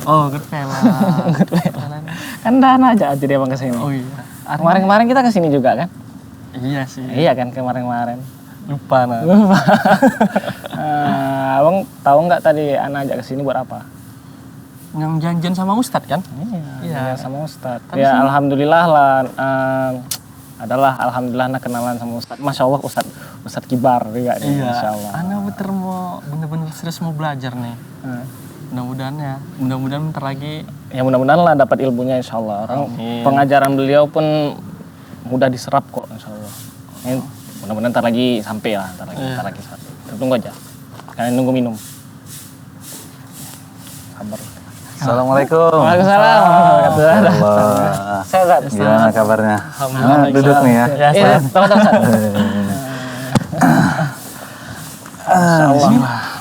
Oh, Goodfellas. Kan Dana aja jadi abang kesini. Oh iya. Kemarin-kemarin kita kesini juga kan? Iya sih. Iya kan kemarin-kemarin. Lupa nah. Abang tahu nggak tadi Ana ajak kesini buat apa? Yang janjian sama Ustadz kan? Iya, sama Ustadz. Kan Ya alhamdulillah lah. Alhamdulillah Ana kenalan sama Ustadz. Masya Allah Ustadz Kibar juga nih. Iya. Masya Allah. Ana bener-bener serius mau belajar nih. Mudah-mudahan bentar lagi. Ya mudah-mudahan lah dapat ilmunya insya Allah. Pengajaran beliau pun mudah diserap kok insya Allah. Ini mudah-mudahan ntar lagi sampai lah. Ntar lagi sampai. Tunggu aja. Kalian nunggu minum. Sabar. Assalamualaikum. Waalaikumsalam. Sehat. Gimana kabarnya? Alhamdulillah. Duduk nih ya. Iya, tunggu.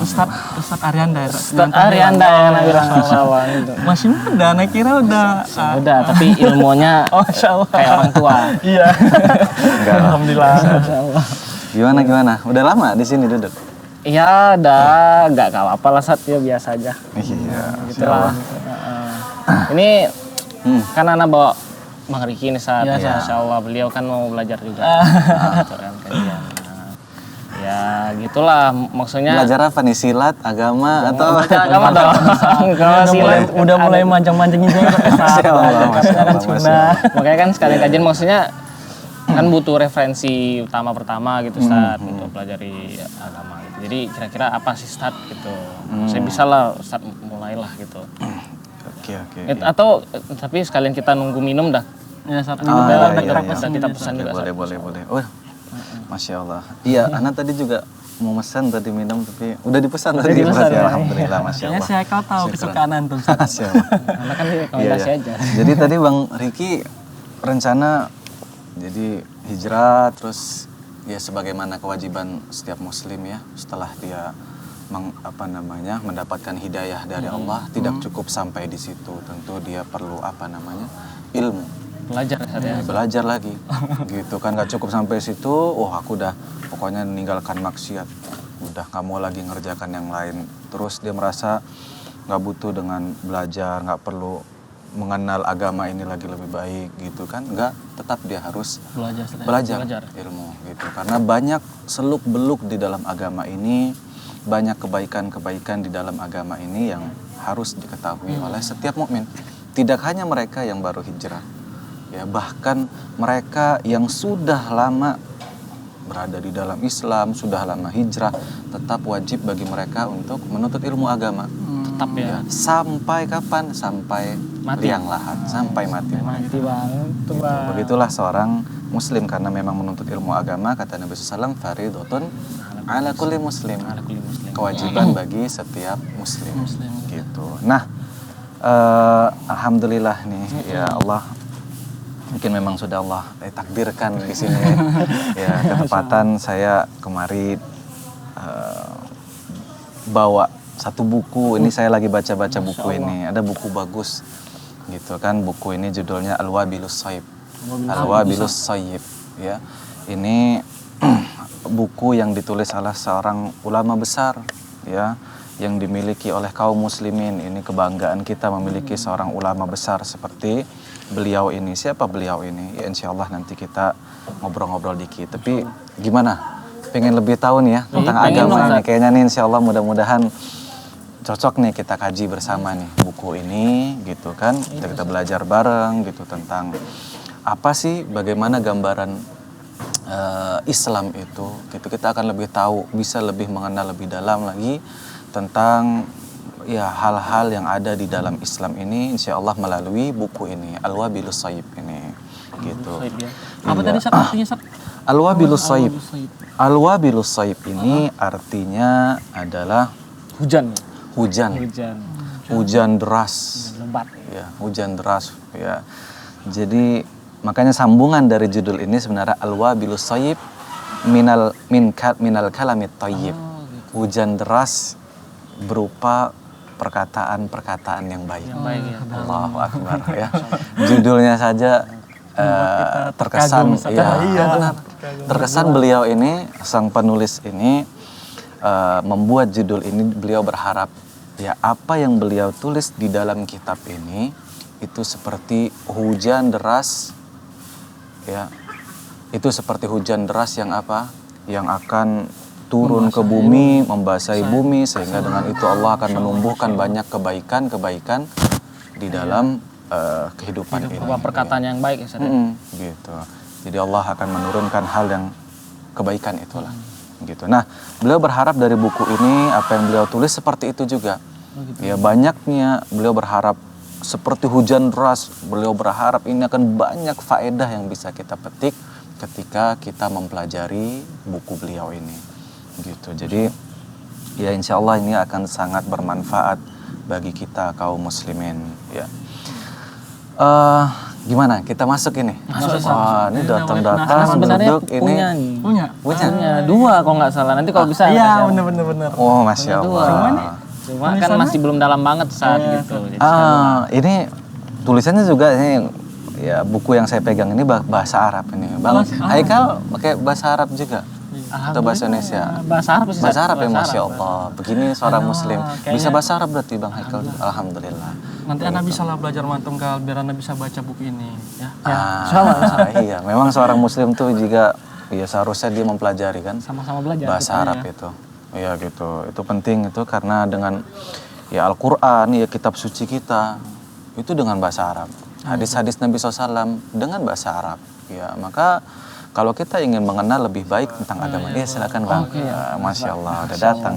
Ustadz Arianda. Ustadz Arianda yang Nabi Rasulullah itu. Masih muda, Ana kira udah. Udah, tapi ilmunya kayak orang tua. Iya. Enggak lah. Alhamdulillah. Gimana? Udah lama di sini duduk? Iya, nggak apa-apa lah Sat, ya biasa aja. Iya. Gitu lah. Ini kan Ana bawa Bang Riki nih Sat. Masya Allah, beliau kan mau belajar juga. Aturan kajian. Ya gitulah maksudnya. Belajar apa nih? Silat, agama atau agama dong. Kalau silat udah mulai manjang-manjangin saya ke Makanya kan sekalian kajian maksudnya kan butuh referensi pertama gitu Ustadz untuk pelajari agama gitu. Jadi kira-kira apa sih Ustadz gitu. Saya bisa lah Ustadz mulailah gitu. Oke. Atau tapi sekalian kita nunggu minum dah. Ya saat ini udah kita pesan juga. Boleh. Oh, Masya Allah. Iya, Ana tadi juga mau pesan tadi minum tapi udah dipesan tadi. Alhamdulillah, Masya Allah. Ya saya kau tahu kesukaan antum. Masya Allah. Karena kan rekomendasi aja. Jadi tadi Bang Riki rencana jadi hijrah terus ya sebagaimana kewajiban setiap muslim ya setelah dia mendapatkan hidayah dari Allah tidak cukup sampai di situ, tentu dia perlu ilmu. Belajar lagi gitu kan, gak cukup sampai situ. Aku udah pokoknya meninggalkan maksiat, udah gak mau lagi ngerjakan yang lain. Terus dia merasa gak butuh dengan belajar, gak perlu mengenal agama ini lagi lebih baik gitu kan. Enggak, tetap dia harus belajar ilmu gitu. Karena banyak seluk beluk di dalam agama ini, banyak kebaikan-kebaikan di dalam agama ini yang harus diketahui oleh setiap mukmin. Tidak hanya mereka yang baru hijrah, ya bahkan mereka yang sudah lama berada di dalam Islam, sudah lama hijrah, tetap wajib bagi mereka untuk menuntut ilmu agama. Tetap ya. Sampai kapan? Sampai liang lahat, sampai mati. Mati banget tuh Bang. Begitulah seorang muslim, karena memang menuntut ilmu agama kata Nabi SAW, faridotun ala kulli muslim. Kewajiban bagi setiap muslim. Gitu. Nah, alhamdulillah nih ya Allah, mungkin memang sudah Allah takdirkan di sini ya ketepatan saya kemarin bawa satu buku. Ini saya lagi baca-baca buku ini. Ada buku bagus gitu kan. Buku ini judulnya Al-Wabilus Shaib. Al-Wabilus Shaib ya. Ini buku yang ditulis oleh seorang ulama besar ya, yang dimiliki oleh kaum muslimin. Ini kebanggaan kita memiliki seorang ulama besar seperti beliau ini. Siapa beliau ini? Ya insya Allah nanti kita ngobrol-ngobrol dikit. Tapi gimana? Pengen lebih tahu nih ya tentang agama ini. Kayaknya nih insya Allah mudah-mudahan cocok nih kita kaji bersama nih buku ini gitu kan. Kita belajar bareng gitu tentang apa sih, bagaimana gambaran Islam itu gitu. Kita akan lebih tahu, bisa lebih mengenal lebih dalam lagi tentang ya hal-hal yang ada di dalam Islam ini insya Allah melalui buku ini Al-Wabilus Shaib ini gitu. Apa tadi artinya? Al-Wabilus Shaib. Al-Wabilus Shaib ini artinya adalah hujan deras ya, hujan deras ya. Jadi makanya sambungan dari judul ini sebenarnya Al-Wabilus Shaib minal kalamit thayyib. Hujan deras berupa perkataan-perkataan yang baik. Allahu Akbar ya. Judulnya saja terkesan ya, terkesan beliau ini, sang penulis ini membuat judul ini, beliau berharap ya apa yang beliau tulis di dalam kitab ini itu seperti hujan deras, ya. Itu seperti hujan deras yang apa? Yang akan turun ke bumi, membasahi bumi, sehingga dengan itu Allah akan menumbuhkan banyak kebaikan-kebaikan di dalam kehidupan ini. Perkataan yang baik ya, Gitu. Jadi Allah akan menurunkan hal yang kebaikan itulah. Gitu. Nah, beliau berharap dari buku ini apa yang beliau tulis seperti itu juga. Ya, banyaknya beliau berharap seperti hujan deras. Beliau berharap ini akan banyak faedah yang bisa kita petik ketika kita mempelajari buku beliau ini. Gitu. Jadi ya insya Allah ini akan sangat bermanfaat bagi kita kaum muslimin. Ya. Gimana? Kita masuk ini. Wah, ini datang-datang sebenarnya duduk ini. Punya. Dua kalau nggak salah. Nanti kalau bisa. Iya, bener. Oh, Masya Allah. Cuma kan masih belum dalam banget saat gitu. Jadi Ini tulisannya juga ini ya buku yang saya pegang ini bahasa Arab ini. Bang Haikal pakai bahasa Arab juga atau bahasa Indonesia? Bahasa Arab sih. Bahasa Arab ya, Masya Allah. Begini seorang Muslim bisa bahasa Arab berarti Bang Haikal. Alhamdulillah. Nanti Anda bisa lah belajar mantum kal biar Anda bisa baca buku ini ya. Iya, memang seorang Muslim tuh juga ya seharusnya dia mempelajari kan Sama-sama belajar bahasa Arab itu. Iya gitu. Itu penting itu karena dengan ya Al-Qur'an ya kitab suci kita itu dengan bahasa Arab. Hadis-hadis Nabi SAW dengan bahasa Arab. Ya, maka kalau kita ingin mengenal lebih baik tentang agama ini, silakan Bang. Masya Allah, udah datang.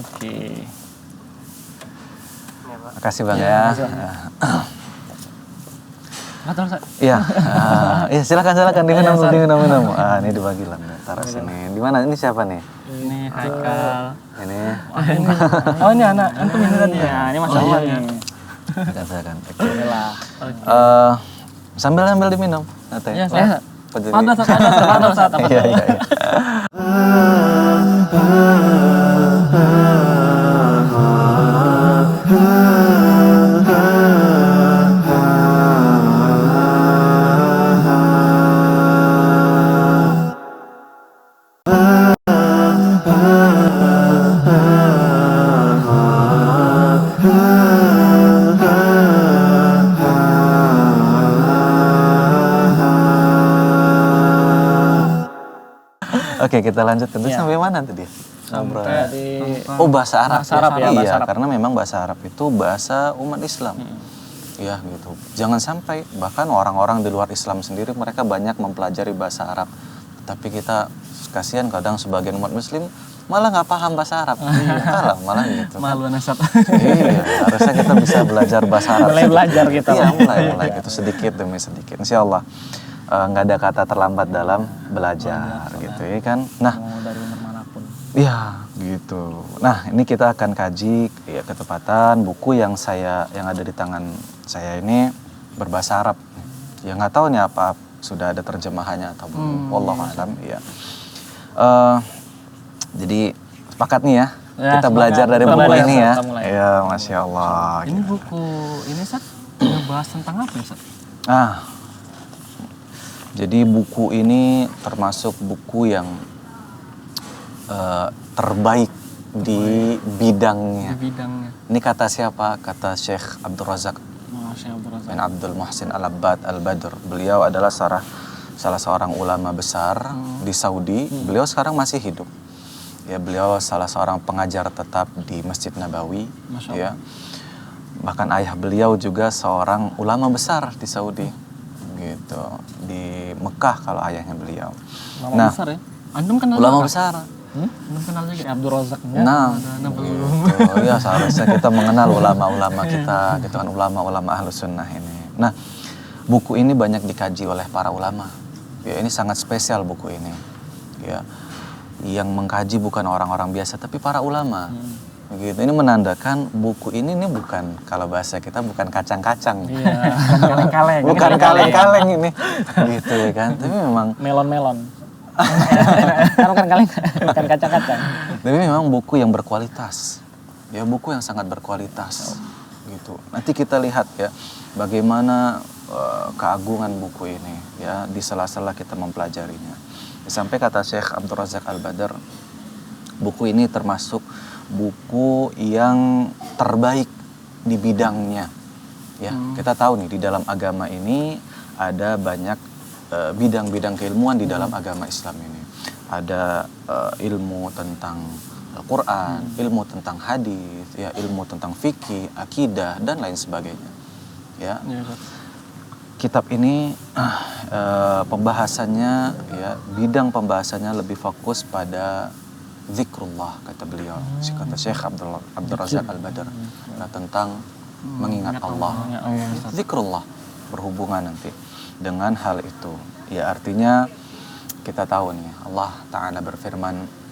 Oke. Makasih Bang ya. Iya, silakan diminum. Ini dibagi lah, taruh sini. Di mana? Ini siapa nih? Ini Haikal. Ini. Oh ini anak antum ini tadi ya. Ini Masya Allah nih. Silakan. Sambil diminum. Iya, Iya. Ada. Iya. Oke, kita lanjut. Tentu sampai mana tadi? Oh, bahasa Arab. Iya, karena memang bahasa Arab itu bahasa umat Islam. Ya, gitu. Jangan sampai bahkan orang-orang di luar Islam sendiri mereka banyak mempelajari bahasa Arab. Tapi kita kasihan kadang sebagian umat Muslim malah nggak paham bahasa Arab. Malah gitu. Malu Nasat. Iya, harusnya kita bisa belajar bahasa Arab. Mulai belajar kita. Iya, mulai gitu sedikit demi sedikit. Insya Allah nggak ada kata terlambat dalam belajar gitu ya kan. Nah, dari umur manapun. Iya, gitu. Nah, ini kita akan kaji ya ketepatan buku yang ada di tangan saya ini berbahasa Arab. Ya nggak tahu nih apa sudah ada terjemahannya atau belum. Wallahu a'lam. Ya. Jadi sepakat nih ya. Kita belajar dari buku ini ya. Ya, Masya Allah. Ini buku ini Sat ngebahas tentang apa ya Sat? Jadi buku ini termasuk buku yang terbaik di bidangnya. Ini kata siapa? Kata Syekh Abdul Razak bin Abdul Muhsin Al-Abbad Al-Badr. Beliau adalah salah seorang ulama besar di Saudi. Beliau sekarang masih hidup. Ya, beliau salah seorang pengajar tetap di Masjid Nabawi. Ya. Bahkan ayah beliau juga seorang ulama besar di Saudi. Gitu. Di Mekah kalau ayahnya beliau. Ulama besar ya? Antum kenal ulama besar. Antum kenal juga Abdul Razak. Nah, gitu. Ya seharusnya kita mengenal ulama-ulama kita, gitu kan, ulama-ulama Ahlus Sunnah ini. Nah, buku ini banyak dikaji oleh para ulama. Ya, ini sangat spesial buku ini. Ya, yang mengkaji bukan orang-orang biasa, tapi para ulama. Gitu. Ini menandakan buku ini bukan, kalau bahasa kita bukan kacang-kacang. Iya, kaleng-kaleng. Bukan kaleng-kaleng ini. Gitu ya kan. Tapi memang melon-melon. Kan bukan kaleng, bukan kacang-kacang. Tapi memang buku yang berkualitas. Ya, buku yang sangat berkualitas. Gitu. Nanti kita lihat ya bagaimana keagungan buku ini ya di sela-sela kita mempelajarinya. Sampai kata Syekh Abdul Razak Al-Badr, Buku ini termasuk buku yang terbaik di bidangnya. Ya, kita tahu nih di dalam agama ini ada banyak bidang-bidang keilmuan di dalam agama Islam ini. Ada ilmu tentang Al-Quran, ilmu tentang hadis, ya, ilmu tentang fikih, akidah dan lain sebagainya. Ya, kitab ini pembahasannya, ya, bidang pembahasannya lebih fokus pada zikrullah, kata beliau, kata Syekh Abdul Razak Al-Badr, tentang mengingat Allah. Zikrullah berhubungan nanti dengan hal itu. Ya, artinya kita tahu nih Allah Ta'ala berfirman,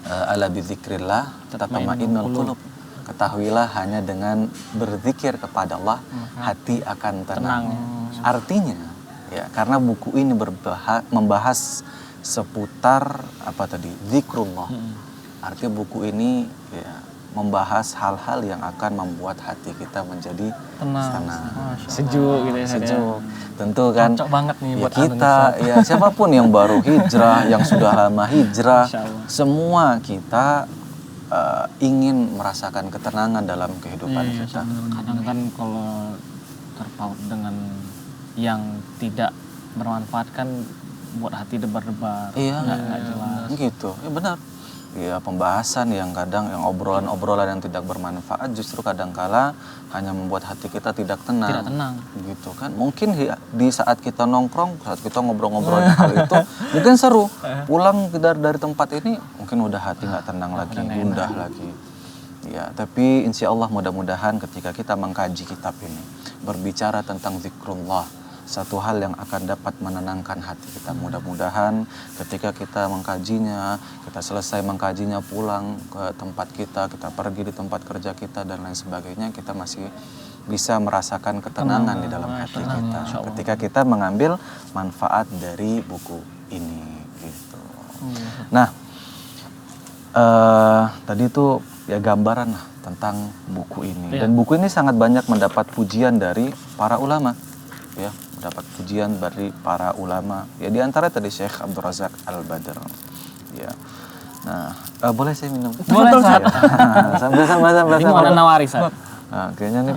ala bizikrillah tatma'innul qulub. Ketahuilah hanya dengan berzikir kepada Allah hati akan tenang. Artinya, ya, karena buku ini membahas seputar apa tadi? Zikrullah. Artinya buku ini, ya, membahas hal-hal yang akan membuat hati kita menjadi tenang. Sejuk gitu ya. Sejuk. Tentu kan. Cocok banget nih Ya, buat kita, ya, siapapun yang baru hijrah, yang sudah lama hijrah, semua kita ingin merasakan ketenangan dalam kehidupan kita. Kadang kan kalau terpaut dengan yang tidak bermanfaat kan buat hati debar-debar. Iya, nggak jelas. Gitu. Ya, benar. Ya, pembahasan yang kadang, yang obrolan-obrolan yang tidak bermanfaat justru kadangkala hanya membuat hati kita tidak tenang. Tidak tenang. Gitu kan. Mungkin di saat kita nongkrong, saat kita ngobrol-ngobrol hal itu, mungkin seru. Pulang dari tempat ini, mungkin udah hati nggak tenang lagi, gundah lagi. Ya, tapi insya Allah mudah-mudahan ketika kita mengkaji kitab ini, berbicara tentang zikrullah, satu hal yang akan dapat menenangkan hati kita. Mudah-mudahan ketika kita mengkajinya, kita selesai mengkajinya, pulang ke tempat kita pergi di tempat kerja kita dan lain sebagainya, kita masih bisa merasakan ketenangan di dalam hati kita ketika kita mengambil manfaat dari buku ini gitu. Nah, tadi itu ya gambaran lah tentang buku ini. Dan buku ini sangat banyak mendapat pujian dari para ulama, ya, mendapat pujian dari para ulama. Ya, di antara tadi Syekh Abdul Razak Al-Badr. Ya. Nah, boleh saya minum? Boleh, Ustaz. Sambil. Ini mau ada nawari, Ustaz. Nah, kayaknya nih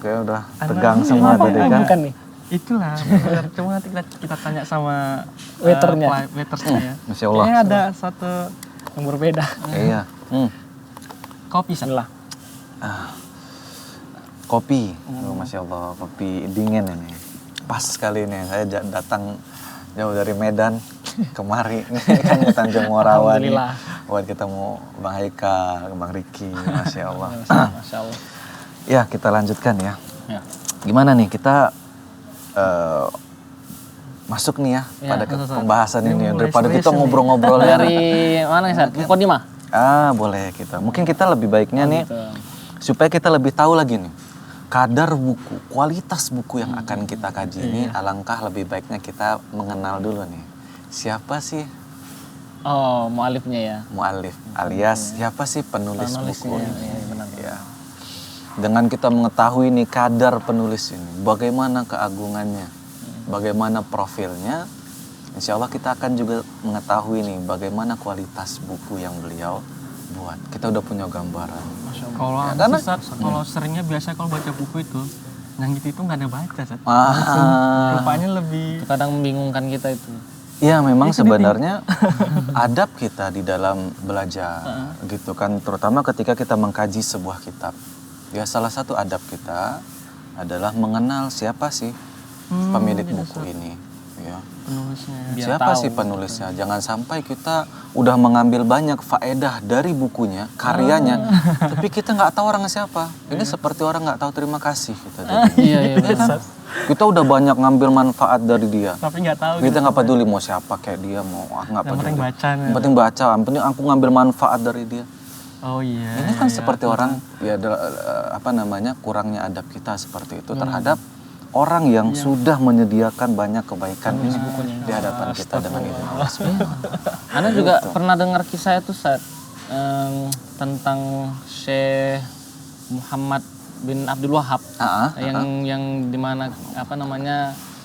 kayak udah tegang semua tadi kan. Bukan nih. Itulah benar. Cuma nanti kita tanya sama Waiternya. waitersnya ya. Masya Allah. Kayaknya ada satu Yang berbeda. Iya. kopi lah. Kopi. Masya Allah, kopi dingin ini. Pas sekali nih, saya datang jauh dari Medan kemari kan ke Tanjung Morawa nih, buat ketemu Bang Haikal, Bang Riki. Masya Allah. Masya Allah. Ya, kita lanjutkan ya. Ya. Gimana nih kita masuk nih ya pada pembahasan ini daripada kita ngobrol-ngobrol Dari mana ya, Ustaz? Mukodimah? Boleh kita. Mungkin kita lebih baiknya nih supaya kita lebih tahu lagi nih kadar buku, kualitas buku yang akan kita kaji ini, alangkah lebih baiknya kita mengenal dulu nih. Siapa sih mu'alifnya ya? mu'alif alias siapa sih penulis buku ini? Ya, benar. Ya. Dengan kita mengetahui nih kadar penulis ini, bagaimana keagungannya, bagaimana profilnya, insya Allah kita akan juga mengetahui nih bagaimana kualitas buku yang beliau buat. Kita udah punya gambaran. Kalau Ya, karena kalau seringnya biasa kalau baca buku itu yang gitu itu nggak ada baca, Sat. Rupanya lebih Itu kadang membingungkan kita itu. Iya, memang sebenarnya adab kita di dalam belajar gitu kan, terutama ketika kita mengkaji sebuah kitab. Ya, salah satu adab kita adalah mengenal siapa sih pemilik buku ini, ya. penulisnya. Siapa sih penulisnya? Jangan sampai kita udah mengambil banyak faedah dari bukunya, karyanya, tapi kita nggak tahu orangnya siapa. Ini seperti orang nggak tahu terima kasih kita. Iya, benar. Kita udah banyak ngambil manfaat dari dia. Tapi nggak tahu. Kita nggak peduli mau siapa kayak dia, mau nggak peduli. Yang penting baca. Yang penting baca, yang penting aku ngambil manfaat dari dia. Oh iya. Ini kan seperti orang ya kurangnya adab kita seperti itu terhadap orang yang sudah menyediakan banyak kebaikan di hadapan kita dengan izin Allah. Anda juga pernah dengar kisah itu, Ustaz, tentang Syekh Muhammad bin Abdul Wahab yang dimana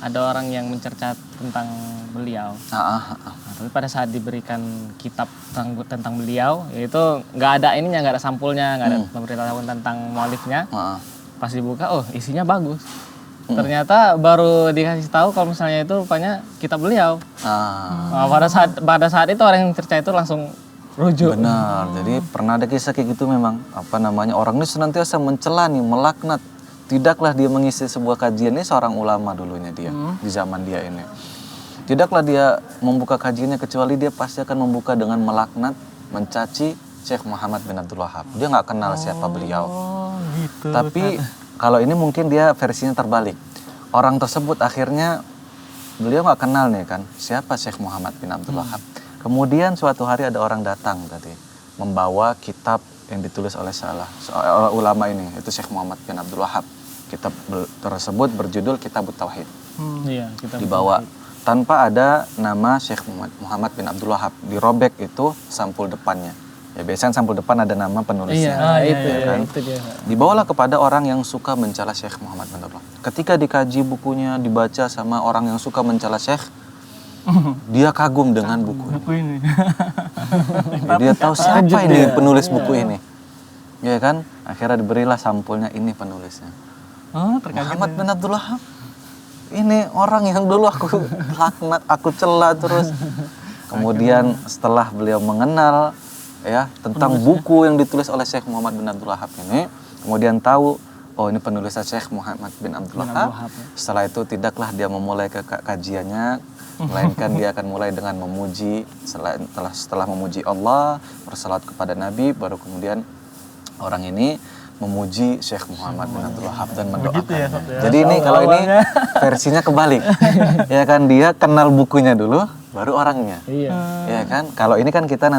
ada orang yang mencerca tentang beliau. Ah. Nah, tapi pada saat diberikan kitab tentang beliau, itu nggak ada ininya, nggak ada sampulnya, nggak ada pemberitahuan tentang mualifnya. Pas dibuka, oh isinya bagus. Ternyata baru dikasih tahu kalau misalnya itu rupanya kitab beliau. Nah, pada saat itu orang yang cerita itu langsung rujuk. Benar. Jadi pernah ada kisah kayak gitu memang. Apa namanya, orang ini senantiasa mencela nih, melaknat. Tidaklah dia mengisi sebuah kajian, ini seorang ulama dulunya dia di zaman dia ini. Tidaklah dia membuka kajiannya kecuali dia pasti akan membuka dengan melaknat, mencaci Syekh Muhammad bin Abdul Wahab. Dia nggak kenal siapa beliau. Gitu. Tapi kalau ini mungkin dia versinya terbalik. Orang tersebut akhirnya beliau nggak kenal nih kan siapa Syekh Muhammad bin Abdul Wahab. Kemudian suatu hari ada orang datang tadi membawa kitab yang ditulis oleh salah ulama ini, itu Syekh Muhammad bin Abdul Wahab. Kitab tersebut berjudul Kitabut Tauhid. Iya, kitab Dibawa tanpa ada nama Syekh Muhammad bin Abdul Wahab. Dirobek itu sampul depannya. Ya biasanya sampul depan ada nama penulisnya. Itu dia. Dibawalah kepada orang yang suka mencela Syekh Muhammad bin Abdul Wahab. Ketika dikaji bukunya, dibaca sama orang yang suka mencela Syekh, dia kagum dengan buku ini. Dia tahu siapa ini penulis buku ini. Ya kan? Akhirnya diberilah sampulnya, ini penulisnya. Muhammad bin Abdul Wahab. Ini orang yang dulu aku laknat, aku cela terus. Kemudian setelah beliau mengenal ya tentang buku yang ditulis oleh Syekh Muhammad bin Abdul Wahab ini, kemudian tahu oh ini penulisnya Syekh Muhammad bin Abdul Wahab. Setelah itu tidaklah dia memulai kajiannya, melainkan dia akan mulai dengan memuji. Setelah memuji Allah, bersalat kepada Nabi, baru kemudian orang ini memuji Syekh Muhammad bin Abdul Wahab dan mendoakannya. Jadi ini kalau ini versinya kebalik. Ya kan, dia kenal bukunya dulu baru orangnya. Ya kan? Kalau ini kan kita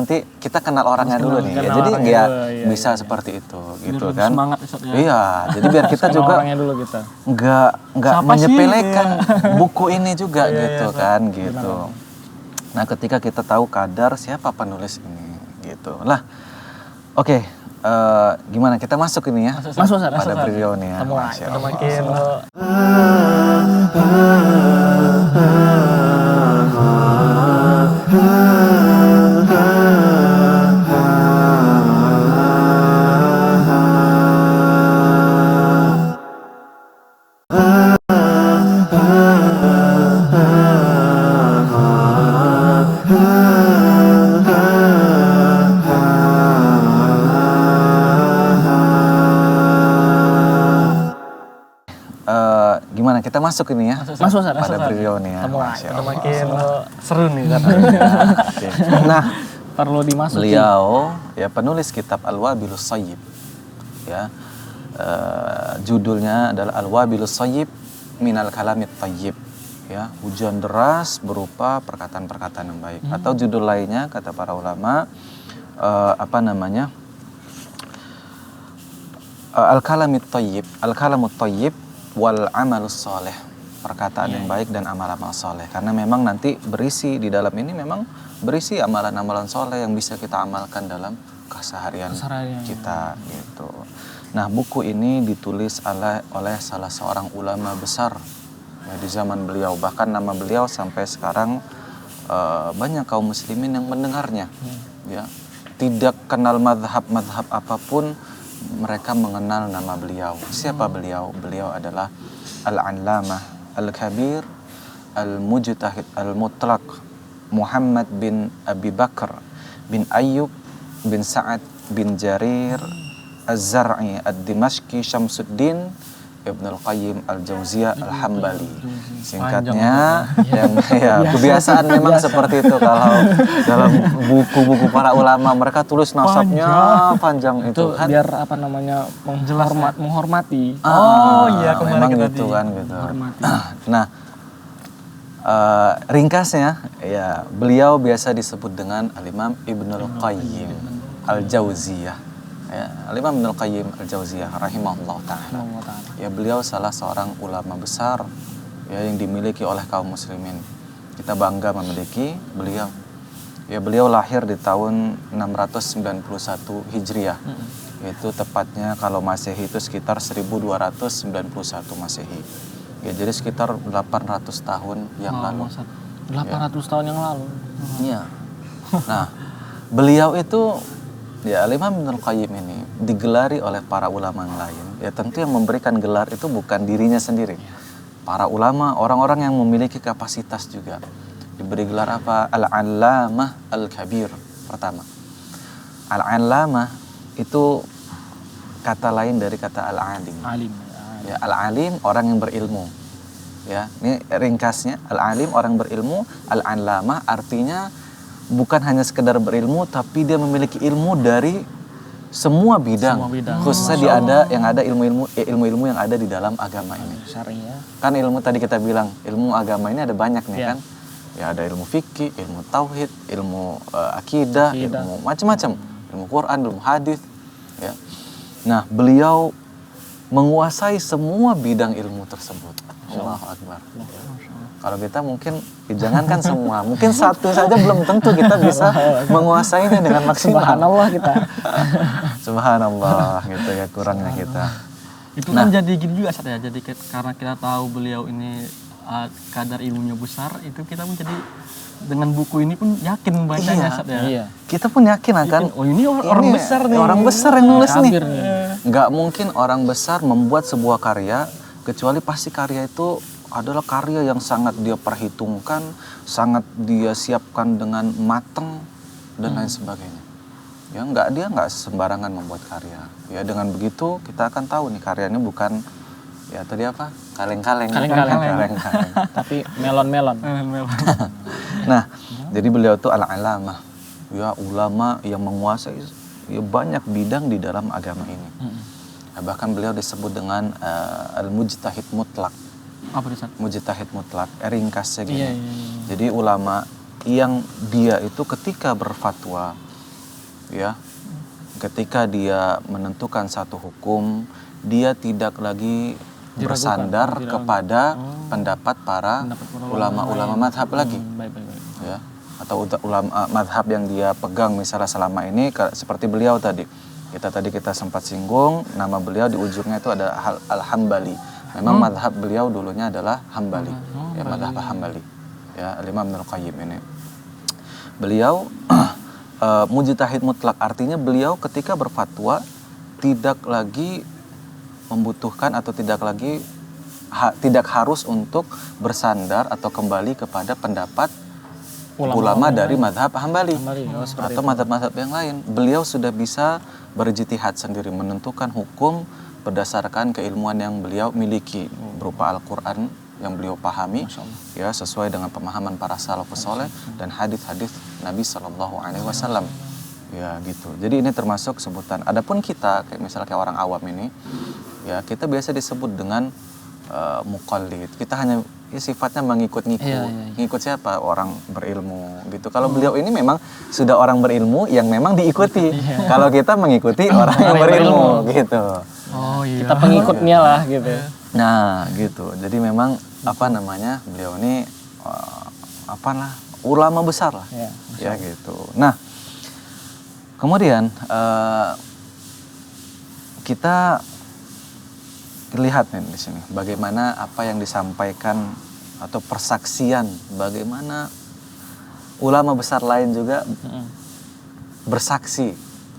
kenal orangnya dulu nih. Ya, jadi dia bisa seperti itu gitu kan. Semangat Iya, jadi biar kita juga enggak menyepelekan buku ini juga gitu kan gitu. Nah, ketika kita tahu kadar siapa penulis ini gitu. Lah. Oke. Gimana kita masuk ini ya? Masuk pada beliau nih ya. Kita makin gimana kita masuk ini ya? masuk pada beliau nih ya. Kita makin seru nih Oke. Nah, perlu dimasuki. beliau ya penulis kitab Al-Wabilus Shayyib. Ya. Judulnya adalah Al-Wabilus Shayyib minal kalamit thayyib. Ya, hujan deras berupa perkataan-perkataan yang baik. Atau judul lainnya kata para ulama Al-Kalamit Thayyib, Al-Kalamut Thayyib wal amalus soleh, perkataan yang baik dan amal-amal soleh. Karena memang nanti berisi di dalam ini memang berisi amalan-amalan soleh yang bisa kita amalkan dalam keseharian kita gitu. Nah, buku ini ditulis oleh salah seorang ulama besar ya, di zaman beliau. Bahkan nama beliau sampai sekarang banyak kaum muslimin yang mendengarnya. Ya, tidak kenal madhab apapun, mereka mengenal nama beliau. Siapa beliau? Beliau adalah Al-Allamah Al-Kabir Al-Mujtahid Al-Mutlaq Muhammad bin Abi Bakar bin Ayyub bin Sa'ad bin Jarir Az-Zar'i Ad-Dimashqi Syamsuddin Ibnu Al-Qayyim Al-Jauziyah Al-Hambali. Singkatnya yang ya kebiasaan memang seperti itu kalau dalam buku-buku para ulama, mereka tulis nasabnya panjang itu kan biar menghormati. Memang gitu kan gitu. Nah, ringkasnya ya beliau biasa disebut dengan Al-Imam Ibnu Al-Qayyim Al-Jauziyah. Ya, Al-Imam Ibnu Al-Qayyim Al-Jauziyah rahimahullah ta'ala. Ya, beliau salah seorang ulama besar ya yang dimiliki oleh kaum muslimin. Kita bangga memiliki beliau. Ya, beliau lahir di tahun 691 Hijriah. Itu tepatnya kalau Masehi itu sekitar 1291 Masehi. Ya, jadi sekitar 800 tahun yang lalu. 800 tahun yang lalu. Iya. Nah, beliau itu ya Al-Imam Ibnul Qayyim ini digelari oleh para ulama yang lain. Ya tentu yang memberikan gelar itu bukan dirinya sendiri. Para ulama, orang-orang yang memiliki kapasitas juga. Diberi gelar apa? Al-Allamah Al-Kabir pertama. Al-Allamah itu kata lain dari kata Al-Alim. Alim. Ya, Al-Alim orang yang berilmu. Ya, ini ringkasnya Al-Alim orang berilmu, Al-Allamah artinya bukan hanya sekedar berilmu tapi dia memiliki ilmu dari semua bidang. Khususnya dia ada ilmu-ilmu yang ada di dalam agama ini. Syariah. Kan ilmu tadi kita bilang, ilmu agama ini ada banyak nih kan. Ya ada ilmu fikih, ilmu tauhid, ilmu akidah, ilmu macam-macam, ilmu Quran, ilmu hadis, ya. Nah, beliau menguasai semua bidang ilmu tersebut. Allahu Akbar. Kalau kita mungkin jangankan semua, mungkin satu saja belum tentu kita bisa menguasainya dengan maksimal. Subhanallah kita. Subhanallah gitu ya kurangnya kita. Itu kan jadi gini juga Ustaz ya. Jadi karena kita tahu beliau ini kadar ilmunya besar, itu kita pun jadi dengan buku ini pun yakin membacanya Ustaz ya. Iya. Kita pun yakin akan ini orang besar nih. Orang besar yang nulis nih. Nggak mungkin orang besar membuat sebuah karya kecuali pasti karya itu adalah karya yang sangat dia perhitungkan, sangat dia siapkan dengan matang dan lain sebagainya. Ya dia nggak sembarangan membuat karya. Ya dengan begitu kita akan tahu nih karyanya bukan ya tadi apa? Kaleng-kaleng. Tapi melon-melon. Nah, jadi beliau itu al-alamah. Ya ulama yang menguasai ya banyak bidang di dalam agama ini. Bahkan beliau disebut dengan al-mujtahid mutlak. Apa itu? Mujtahid mutlak, ringkasnya gini. Jadi ulama yang dia itu ketika berfatwa, ya, ketika dia menentukan satu hukum, dia tidak lagi bersandar kepada pendapat para ulama-ulama madhab lagi, ya, atau ulama madhab yang dia pegang misalnya selama ini seperti beliau tadi. Kita sempat singgung nama beliau di ujungnya itu ada Al-Hambali. Memang madhab beliau dulunya adalah Hambali, ya madhab Hambali, ya Al-Imam Ibnul Qayyim ini. Beliau mujtahid mutlak artinya beliau ketika berfatwa tidak lagi membutuhkan atau tidak harus untuk bersandar atau kembali kepada pendapat ulama dari madhab Hambali atau madhab-madhab yang lain. Beliau sudah bisa berijtihad sendiri menentukan hukum berdasarkan keilmuan yang beliau miliki berupa Al-Quran yang beliau pahami, ya sesuai dengan pemahaman para salafus saleh dan hadis-hadis Nabi SAW, ya gitu. Jadi ini termasuk sebutan. Adapun kita kayak misalnya kayak orang awam ini, ya kita biasa disebut dengan muqallid. Kita hanya sifatnya mengikut-ngikut. Ngikut siapa? Orang berilmu gitu. Kalau beliau ini memang sudah orang berilmu yang memang diikuti. Kalau kita mengikuti orang yang berilmu gitu. Oh iya. Kita pengikutnya lah gitu. Nah gitu. Jadi memang beliau ini ulama besar lah. Ya gitu. Nah kemudian kita lihat nih di sini bagaimana apa yang disampaikan atau persaksian bagaimana ulama besar lain juga bersaksi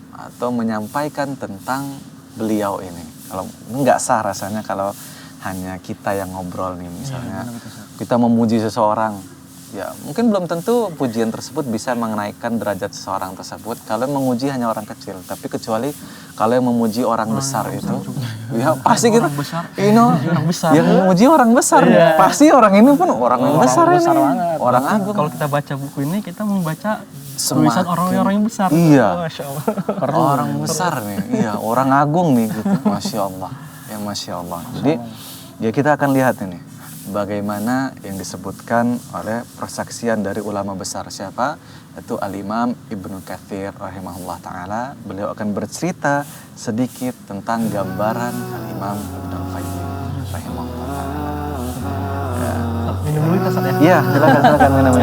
atau menyampaikan tentang beliau ini. Kalau nggak sah rasanya kalau hanya kita yang ngobrol nih misalnya kita memuji seseorang, ya mungkin belum tentu pujian tersebut bisa menaikkan derajat seseorang tersebut kalau memuji hanya orang kecil, tapi kecuali kalau yang memuji orang besar itu ya pasti gitu orang besar yang memuji orang besar pasti orang ini pun orang yang besar ini banget. Orang agung. Kalau kita baca buku ini kita membaca tulisan orang-orang yang besar. Iya. Masya Allah. Orang besar nih, iya orang agung nih gitu. Masya Allah, ya Masya Allah. Jadi ya kita akan lihat ini bagaimana yang disebutkan oleh persaksian dari ulama besar siapa? Itu Al-Imam Ibnu Katsir rahimahullah ta'ala. Beliau akan bercerita sedikit tentang gambaran Al-Imam Ibnul Qayyim rahimahullah ta'ala. Minum dulu kita Ustaz ya. Iya, silakan minum.